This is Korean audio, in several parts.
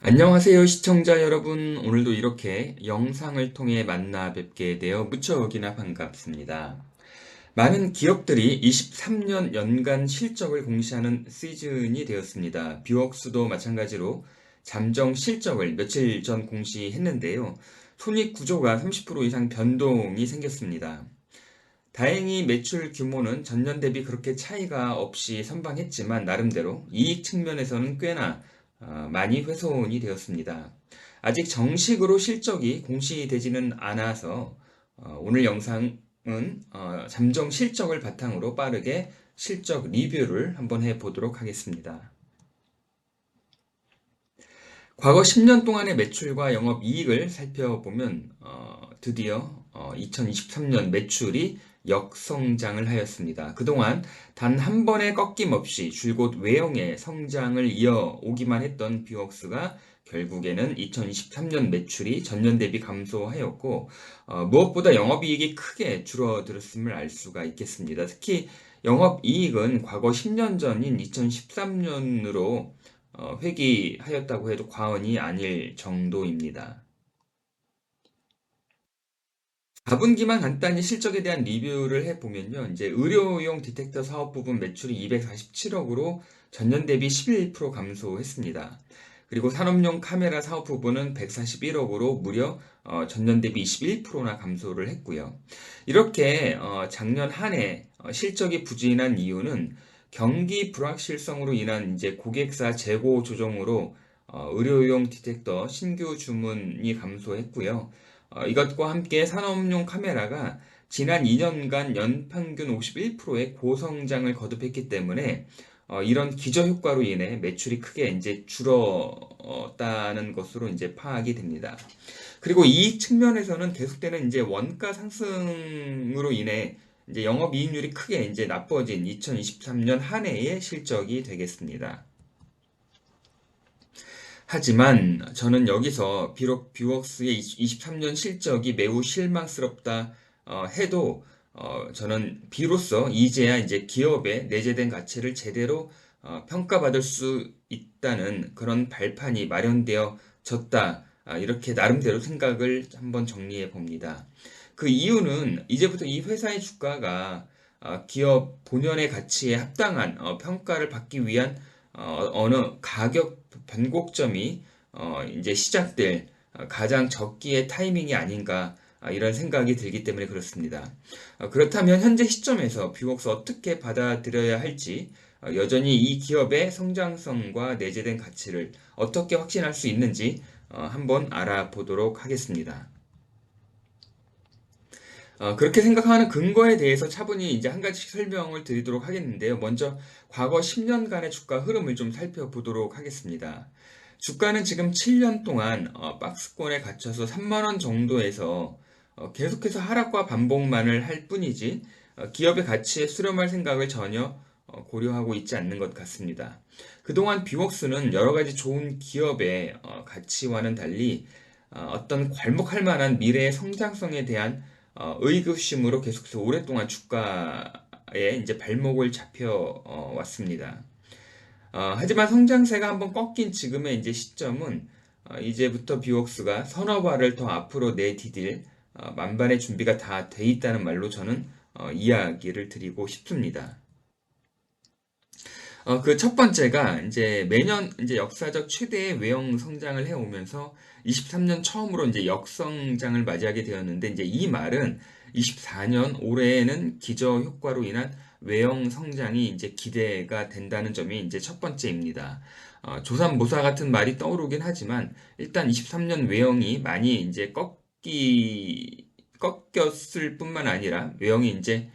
안녕하세요, 시청자 여러분. 오늘도 이렇게 영상을 통해 만나 뵙게 되어 무척이나 반갑습니다. 많은 기업들이 23년 연간 실적을 공시하는 시즌이 되었습니다. 뷰웍스도 마찬가지로 잠정 실적을 며칠 전 공시했는데요. 손익 구조가 30% 이상 변동이 생겼습니다. 다행히 매출 규모는 전년 대비 그렇게 차이가 없이 선방했지만 나름대로 이익 측면에서는 꽤나 많이 훼손이 되었습니다. 아직 정식으로 실적이 공시되지는 않아서 오늘 영상은 잠정 실적을 바탕으로 빠르게 실적 리뷰를 한번 해보도록 하겠습니다. 과거 10년 동안의 매출과 영업이익을 살펴보면 드디어 2023년 매출이 역성장을 하였습니다. 그동안 단 한 번의 꺾임 없이 줄곧 외형의 성장을 이어오기만 했던 뷰웍스가 결국에는 2023년 매출이 전년 대비 감소하였고 무엇보다 영업이익이 크게 줄어들었음을 알 수가 있겠습니다. 특히 영업이익은 과거 10년 전인 2013년으로 회귀하였다고 해도 과언이 아닐 정도입니다. 4분기만 간단히 실적에 대한 리뷰를 해보면요. 이제 의료용 디텍터 사업 부분 매출이 247억으로 전년 대비 11% 감소했습니다. 그리고 산업용 카메라 사업 부분은 141억으로 무려 전년 대비 21%나 감소를 했고요. 이렇게 작년 한 해 실적이 부진한 이유는 경기 불확실성으로 인한 이제 고객사 재고 조정으로 의료용 디텍터 신규 주문이 감소했고요. 이것과 함께 산업용 카메라가 지난 2년간 연평균 51%의 고성장을 거듭했기 때문에 이런 기저효과로 인해 매출이 크게 이제 줄었다는 것으로 이제 파악이 됩니다. 그리고 이익 측면에서는 계속되는 이제 원가 상승으로 인해 이제 영업이익률이 크게 이제 나빠진 2023년 한 해의 실적이 되겠습니다. 하지만 저는 여기서 비록 뷰웍스의 23년 실적이 매우 실망스럽다 해도 저는 비로소 이제야 이제 기업의 내재된 가치를 제대로 평가받을 수 있다는 그런 발판이 마련되어졌다. 이렇게 나름대로 생각을 한번 정리해 봅니다. 그 이유는 이제부터 이 회사의 주가가 기업 본연의 가치에 합당한 평가를 받기 위한 어느 가격 변곡점이 이제 시작될 가장 적기의 타이밍이 아닌가 이런 생각이 들기 때문에 그렇습니다. 그렇다면 현재 시점에서 뷰웍스 어떻게 받아들여야 할지 여전히 이 기업의 성장성과 내재된 가치를 어떻게 확신할 수 있는지 한번 알아보도록 하겠습니다. 그렇게 생각하는 근거에 대해서 차분히 이제 한 가지 설명을 드리도록 하겠는데요. 먼저 과거 10년간의 주가 흐름을 좀 살펴보도록 하겠습니다. 주가는 지금 7년 동안 박스권에 갇혀서 3만 원 정도에서 계속해서 하락과 반복만을 할 뿐이지 기업의 가치에 수렴할 생각을 전혀 고려하고 있지 않는 것 같습니다. 그동안 뷰웍스는 여러 가지 좋은 기업의 가치와는 달리 어떤 괄목할 만한 미래의 성장성에 대한 의구심으로 계속해서 오랫동안 주가에 이제 발목을 잡혀 왔습니다. 하지만 성장세가 한번 꺾인 지금의 이제 시점은 이제부터 뷰웍스가 서너 발을 더 앞으로 내디딜 만반의 준비가 다 돼 있다는 말로 저는 이야기를 드리고 싶습니다. 그 첫 번째가 이제 매년 이제 역사적 최대의 외형 성장을 해오면서 23년 처음으로 이제 역성장을 맞이하게 되었는데 이제 이 말은 24년 올해에는 기저 효과로 인한 외형 성장이 이제 기대가 된다는 점이 이제 첫 번째입니다. 조삼모사 같은 말이 떠오르긴 하지만 일단 23년 외형이 많이 이제 꺾였을 뿐만 아니라 외형이 이제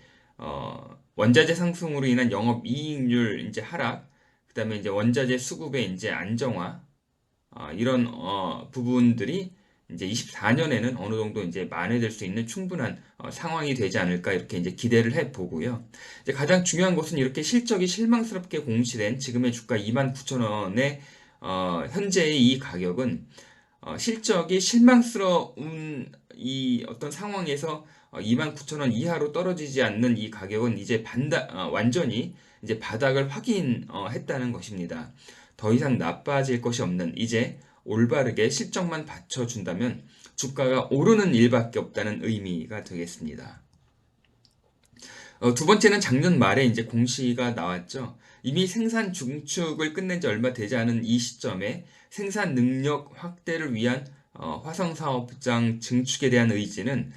원자재 상승으로 인한 영업이익률 이제 하락, 그다음에 이제 원자재 수급의 이제 안정화, 이런 부분들이 이제 24년에는 어느 정도 이제 만회될 수 있는 충분한 상황이 되지 않을까 이렇게 이제 기대를 해 보고요. 이제 가장 중요한 것은 이렇게 실적이 실망스럽게 공시된 지금의 주가 29,000원의 현재의 이 가격은 실적이 실망스러운 이 어떤 상황에서 29,000원 이하로 떨어지지 않는 이 가격은 이제 완전히 이제 바닥을 확인했다는 것입니다. 더 이상 나빠질 것이 없는 이제 올바르게 실적만 받쳐준다면 주가가 오르는 일밖에 없다는 의미가 되겠습니다. 두 번째는 작년 말에 이제 공시가 나왔죠. 이미 생산 중축을 끝낸 지 얼마 되지 않은 이 시점에 생산 능력 확대를 위한 화성 사업장 증축에 대한 의지는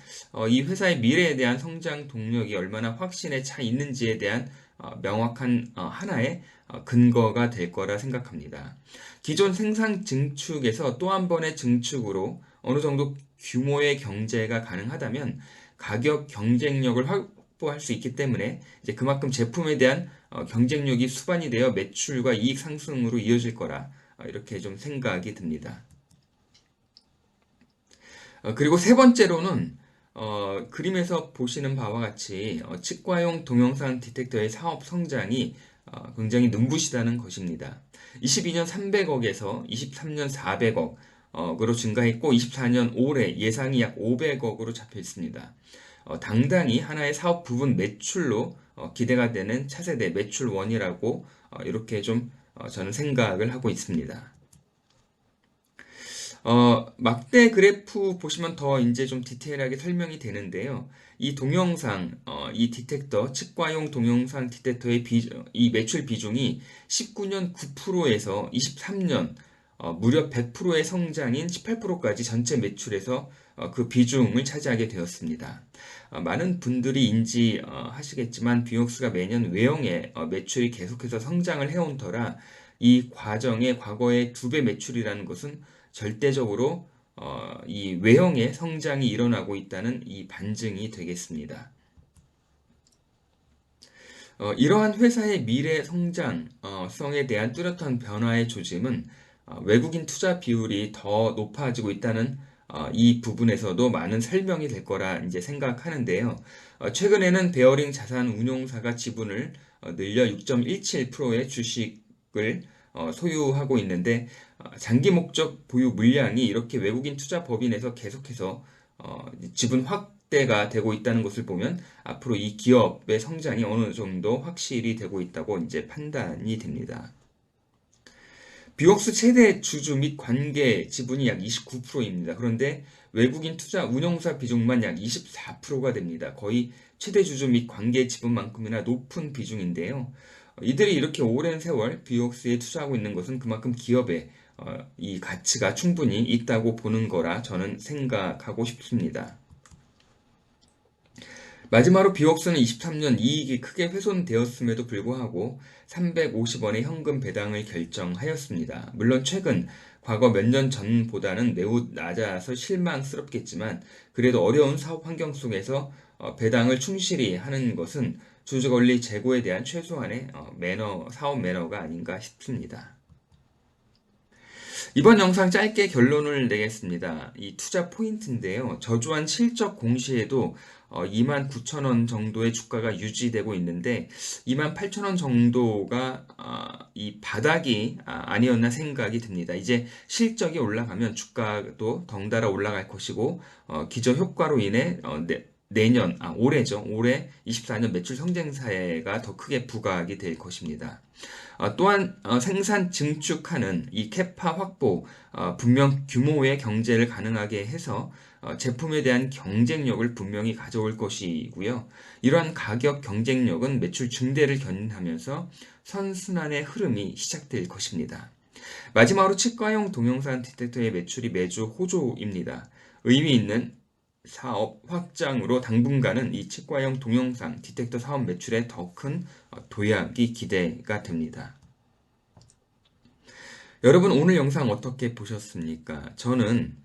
이 회사의 미래에 대한 성장 동력이 얼마나 확신에 차 있는지에 대한 명확한 하나의 근거가 될 거라 생각합니다. 기존 생산 증축에서 또 한 번의 증축으로 어느 정도 규모의 경제가 가능하다면 가격 경쟁력을 확보할 수 있기 때문에 이제 그만큼 제품에 대한 경쟁력이 수반이 되어 매출과 이익 상승으로 이어질 거라 이렇게 좀 생각이 듭니다. 그리고 세 번째로는 그림에서 보시는 바와 같이 치과용 동영상 디텍터의 사업 성장이 굉장히 눈부시다는 것입니다. 22년 300억에서 23년 400억으로 증가했고 24년 올해 예상이 약 500억으로 잡혀 있습니다. 당당히 하나의 사업 부분 매출로 기대가 되는 차세대 매출원이라고 이렇게 좀 저는 생각을 하고 있습니다. 막대 그래프 보시면 더 이제 좀 디테일하게 설명이 되는데요. 이 동영상, 이 디텍터, 치과용 동영상 디텍터의 이 매출 비중이 19년 9%에서 23년 무려 100%의 성장인 18%까지 전체 매출에서 그 비중을 차지하게 되었습니다. 많은 분들이 인지하시겠지만 뷰옥스가 매년 외형의 매출이 계속해서 성장을 해온 터라 이 과정의 과거의 2배 매출이라는 것은 절대적으로 이 외형의 성장이 일어나고 있다는 이 반증이 되겠습니다. 이러한 회사의 미래 성장성에 대한 뚜렷한 변화의 조짐은 외국인 투자 비율이 더 높아지고 있다는 이 부분에서도 많은 설명이 될 거라 이제 생각하는데요. 최근에는 베어링 자산 운용사가 지분을 늘려 6.17%의 주식을 소유하고 있는데 장기 목적 보유 물량이 이렇게 외국인 투자 법인에서 계속해서 지분 확대가 되고 있다는 것을 보면 앞으로 이 기업의 성장이 어느 정도 확실히 되고 있다고 이제 판단이 됩니다. 뷰옥스 최대 주주 및 관계 지분이 약 29%입니다. 그런데 외국인 투자 운용사 비중만 약 24%가 됩니다. 거의 최대 주주 및 관계 지분만큼이나 높은 비중인데요. 이들이 이렇게 오랜 세월 뷰옥스에 투자하고 있는 것은 그만큼 기업의 이 가치가 충분히 있다고 보는 거라 저는 생각하고 싶습니다. 마지막으로 뷰옥스는 23년 이익이 크게 훼손되었음에도 불구하고 350원의 현금 배당을 결정하였습니다. 물론 최근 과거 몇 년 전보다는 매우 낮아서 실망스럽겠지만 그래도 어려운 사업 환경 속에서 배당을 충실히 하는 것은 주주 권리 제고에 대한 최소한의 사업 매너가 아닌가 싶습니다. 이번 영상 짧게 결론을 내겠습니다. 이 투자 포인트인데요. 저조한 실적 공시에도 29,000원 정도의 주가가 유지되고 있는데 28,000원 정도가 이 바닥이 아니었나 생각이 듭니다. 이제 실적이 올라가면 주가도 덩달아 올라갈 것이고 기저 효과로 인해 올해죠. 올해 24년 매출 성장세가 더 크게 부각이 될 것입니다. 또한 생산 증축하는 이 캐파 확보, 분명 규모의 경제를 가능하게 해서 제품에 대한 경쟁력을 분명히 가져올 것이고요. 이러한 가격 경쟁력은 매출 증대를 견인하면서 선순환의 흐름이 시작될 것입니다. 마지막으로 치과용 동영상 디텍터의 매출이 매주 호조입니다. 의미 있는 사업 확장으로 당분간은 이 치과용 동영상 디텍터 사업 매출에 더 큰 도약이 기대가 됩니다. 여러분 오늘 영상 어떻게 보셨습니까? 저는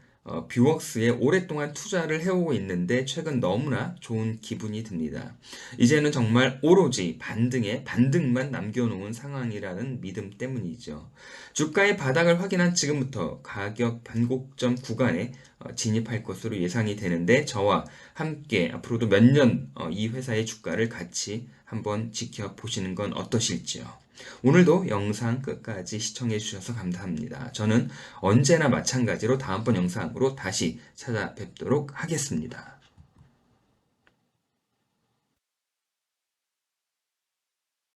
뷰웍스에 오랫동안 투자를 해오고 있는데 최근 너무나 좋은 기분이 듭니다. 이제는 정말 오로지 반등에 반등만 남겨놓은 상황이라는 믿음 때문이죠. 주가의 바닥을 확인한 지금부터 가격 변곡점 구간에 진입할 것으로 예상이 되는데 저와 함께 앞으로도 몇 년 이 회사의 주가를 같이 한번 지켜보시는 건 어떠실지요? 오늘도 영상 끝까지 시청해 주셔서 감사합니다. 저는 언제나 마찬가지로 다음번 영상으로 다시 찾아뵙도록 하겠습니다.